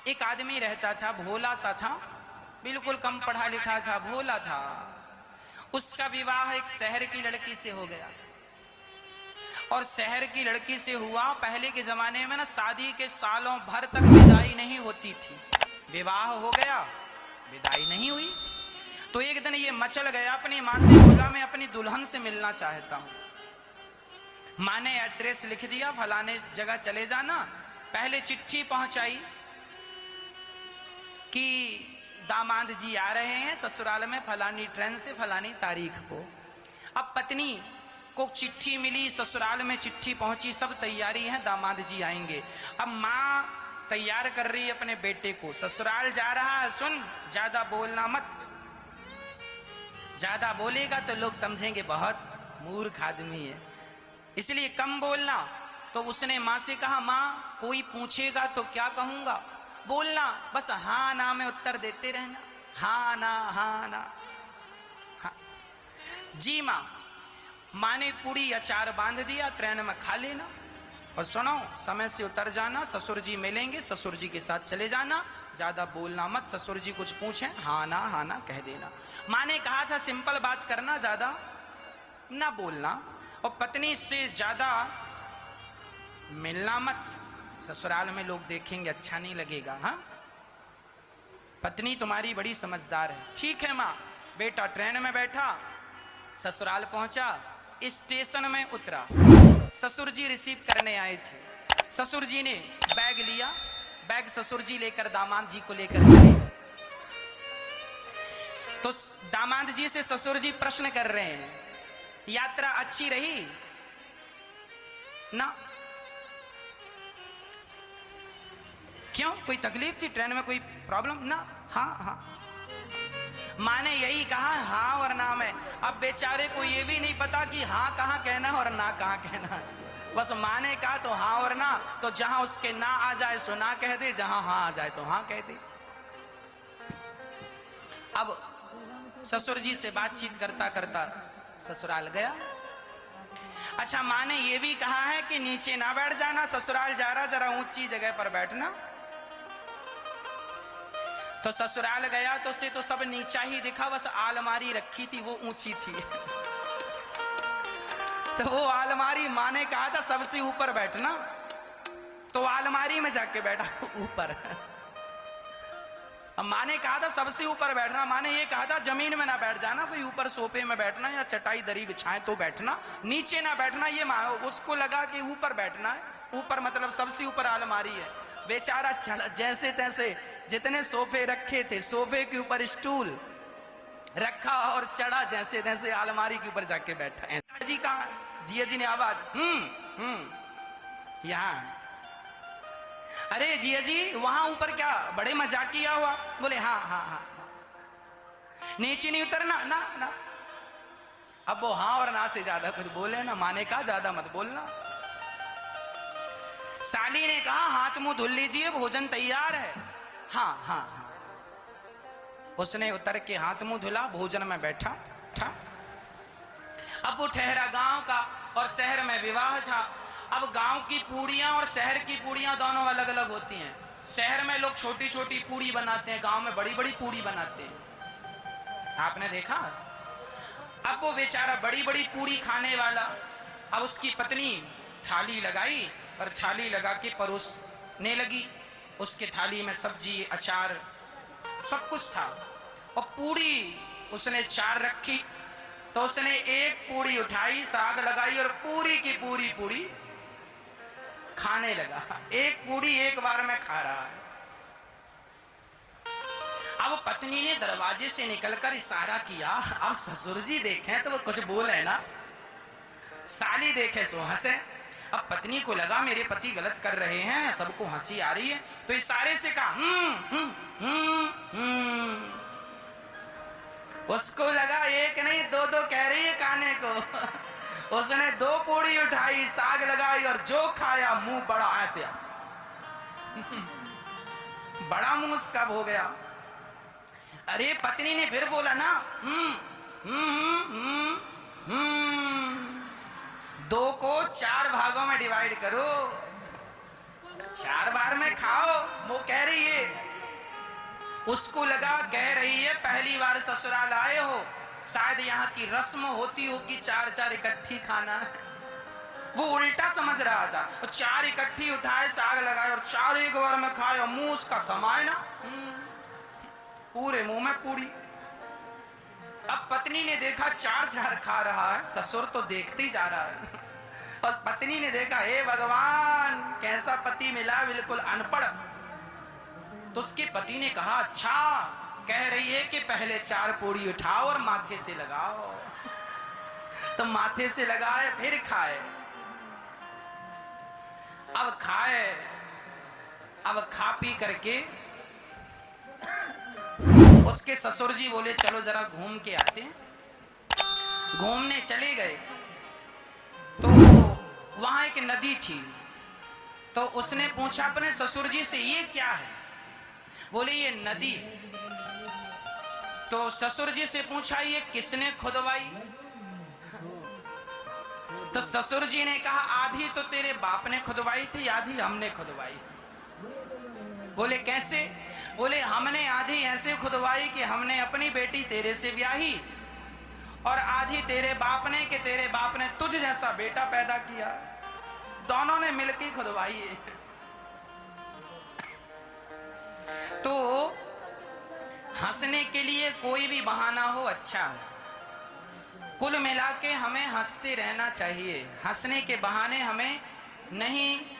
एक आदमी रहता था, भोला सा था, बिल्कुल कम पढ़ा लिखा था, भोला था। उसका विवाह एक शहर की लड़की से हो गया। और शहर की लड़की से हुआ, पहले के जमाने में ना शादी के सालों भर तक विदाई नहीं होती थी। विवाह हो गया, विदाई नहीं हुई। तो एक दिन ये मचल गया, अपनी माँ से बोला मैं अपनी दुल्हन से मिलना चाहता हूं। माँ ने एड्रेस लिख दिया, फलाने जगह चले जाना। पहले चिट्ठी पहुंचाई कि दामाद जी आ रहे हैं ससुराल में फलानी ट्रेन से फलानी तारीख को। अब पत्नी को चिट्ठी मिली, ससुराल में चिट्ठी पहुंची, सब तैयारी है, दामाद जी आएंगे। अब माँ तैयार कर रही है अपने बेटे को, ससुराल जा रहा है, सुन ज्यादा बोलना मत, ज्यादा बोलेगा तो लोग समझेंगे बहुत मूर्ख आदमी है, इसलिए कम बोलना। तो उसने माँ से कहा, माँ कोई पूछेगा तो क्या कहूंगा, बोलना बस हाँ ना में उत्तर देते रहना, हाँ ना हाँ ना हाँ। जी माँ। माँ ने पूरी अचार बांध दिया, ट्रेन में खा लेना और सुनो समय से उतर जाना, ससुर जी मिलेंगे, ससुर जी के साथ चले जाना, ज्यादा बोलना मत, ससुर जी कुछ पूछें हाँ ना कह देना। माँ ने कहा था सिंपल बात करना, ज्यादा ना बोलना, और पत्नी से ज्यादा मिलना मत, ससुराल में लोग देखेंगे अच्छा नहीं लगेगा। हाँ, पत्नी तुम्हारी बड़ी समझदार है। ठीक है माँ। बेटा ट्रेन में बैठा, ससुराल पहुंचा, स्टेशन में उतरा, ससुर जी रिसीव करने आए थे। ससुर जी ने बैग लिया, बैग ससुर जी लेकर दामाद जी को लेकर चले। तो दामाद जी से ससुर जी प्रश्न कर रहे हैं, यात्रा अच्छी रही ना? क्यों, कोई तकलीफ थी ट्रेन में, कोई प्रॉब्लम ना? हाँ हाँ। माँ ने यही कहा हाँ और ना में। अब बेचारे को ये भी नहीं पता कि हाँ कहाँ कहना और ना कहाँ कहना। बस माँ ने कहा तो हाँ और ना, तो जहां उसके ना आ जाए सो ना कह दे, जहां हाँ आ जाए तो हाँ कह दे। अब ससुर जी से बातचीत करता करता ससुराल गया। अच्छा, माँ ने ये भी कहा है कि नीचे ना बैठ जाना, ससुराल जा रहा, जरा ऊंची जगह पर बैठना। तो ससुराल गया तो उसे तो सब नीचा ही दिखा, बस आलमारी रखी थी वो ऊंची थी। तो वो आलमारी, माँ ने कहा था सबसे ऊपर बैठना, तो आलमारी में जाके बैठा ऊपर। अब माँ ने कहा था सबसे ऊपर बैठना, माँ ने ये कहा था जमीन में ना बैठ जाना, कोई ऊपर सोफे में बैठना या चटाई दरी बिछाए तो बैठना, नीचे ना बैठना। ये माँ, उसको लगा कि ऊपर बैठना है, ऊपर मतलब सबसे ऊपर आलमारी है। बेचारा चढ़ा, जैसे तैसे जितने सोफे रखे थे यहाँ के ऊपर स्टूल रखा और चढ़ा जैसे तैसे आलमारी के ऊपर जाके बैठा। जी कहा, जिया जी ने आवाज यहाँ। अरे जिया जी वहां ऊपर क्या बड़े मजाक किया हुआ? बोले हाँ हाँ हाँ, नीचे नहीं उतरना ना ना। अब वो हाँ और ना से ज्यादा कुछ बोले ना, माँ ने कहा ज्यादा मत बोलना। साली ने कहा हाथ मुंह धुल लीजिए, भोजन तैयार है। हाँ हाँ हाँ। उसने उतर के हाथ मुंह धुला, भोजन में बैठा था। अब वो ठहरा गांव का, और शहर में विवाह था। अब गांव की पूड़ियां और शहर की पूड़ियां दोनों अलग अलग होती हैं। शहर में लोग छोटी छोटी पूड़ी बनाते हैं, गांव में बड़ी बड़ी पूड़ी बनाते हैं, आपने देखा? अब वो बेचारा बड़ी बड़ी पूड़ी खाने वाला, अब उसकी पत्नी थाली लगाई और थाली लगा के परोसने लगी। उसके थाली में सब्जी अचार सब कुछ था, और पूड़ी उसने 4 रखी। तो उसने एक पूड़ी उठाई, साग लगाई और पूरी की पूरी पूड़ी खाने लगा। एक पूड़ी एक बार में खा रहा है। अब पत्नी ने दरवाजे से निकलकर इशारा किया, अब ससुर जी देखें तो वो कुछ बोले ना, साली देखे सो हंसे। अब पत्नी को लगा मेरे पति गलत कर रहे हैं, सबको हंसी आ रही है, तो इशारे से कहा उसको लगा एक नहीं दो दो कह रही है खाने को। उसने 2 पूड़ी उठाई, साग लगाई और जो खाया मुंह बड़ा ऐसे बड़ा मुंह उसका हो गया। अरे पत्नी ने फिर बोला ना 2 को 4 भागों में डिवाइड करो, 4 बार में खाओ। वो कह रही है उसको लगा, कह रही है पहली बार ससुराल आए हो, शायद यहाँ की रस्म होती हो कि चार चार इकट्ठी खाना। वो उल्टा समझ रहा था, और चार इकट्ठी उठाए, साग लगाए और चार एक बार में खाए, और मुंह उसका समाये ना, पूरे मुंह में पूरी। अब पत्नी ने देखा चार चार खा रहा है, ससुर तो देखते ही जा रहा है, और पत्नी ने देखा, हे भगवान कैसा पति मिला, बिल्कुल अनपढ़। तो उसके पति ने कहा, अच्छा कह रही है कि पहले चार पूड़ी उठाओ और माथे से लगाओ। तो माथे से लगाए, फिर खाए। अब खाए, अब खा पी करके उसके ससुर जी बोले, चलो जरा घूम के आते हैं। घूमने चले गए तो वहां एक नदी थी। तो उसने पूछा अपने ससुर जी से, ये क्या है? बोले ये नदी। तो ससुर जी से पूछा, ये किसने खुदवाई? तो ससुर जी ने कहा, आधी तो तेरे बाप ने खुदवाई थी, आधी हमने खुदवाई। बोले कैसे? बोले हमने आधी ऐसे खुदवाई कि हमने अपनी बेटी तेरे से ब्याही, और आधी तेरे बाप ने कि तेरे बाप ने तुझ जैसा बेटा पैदा किया, दोनों ने मिलकर खुदवाई है। तो हंसने के लिए कोई भी बहाना हो अच्छा है। कुल मिला के हमें हंसते रहना चाहिए, हंसने के बहाने हमें नहीं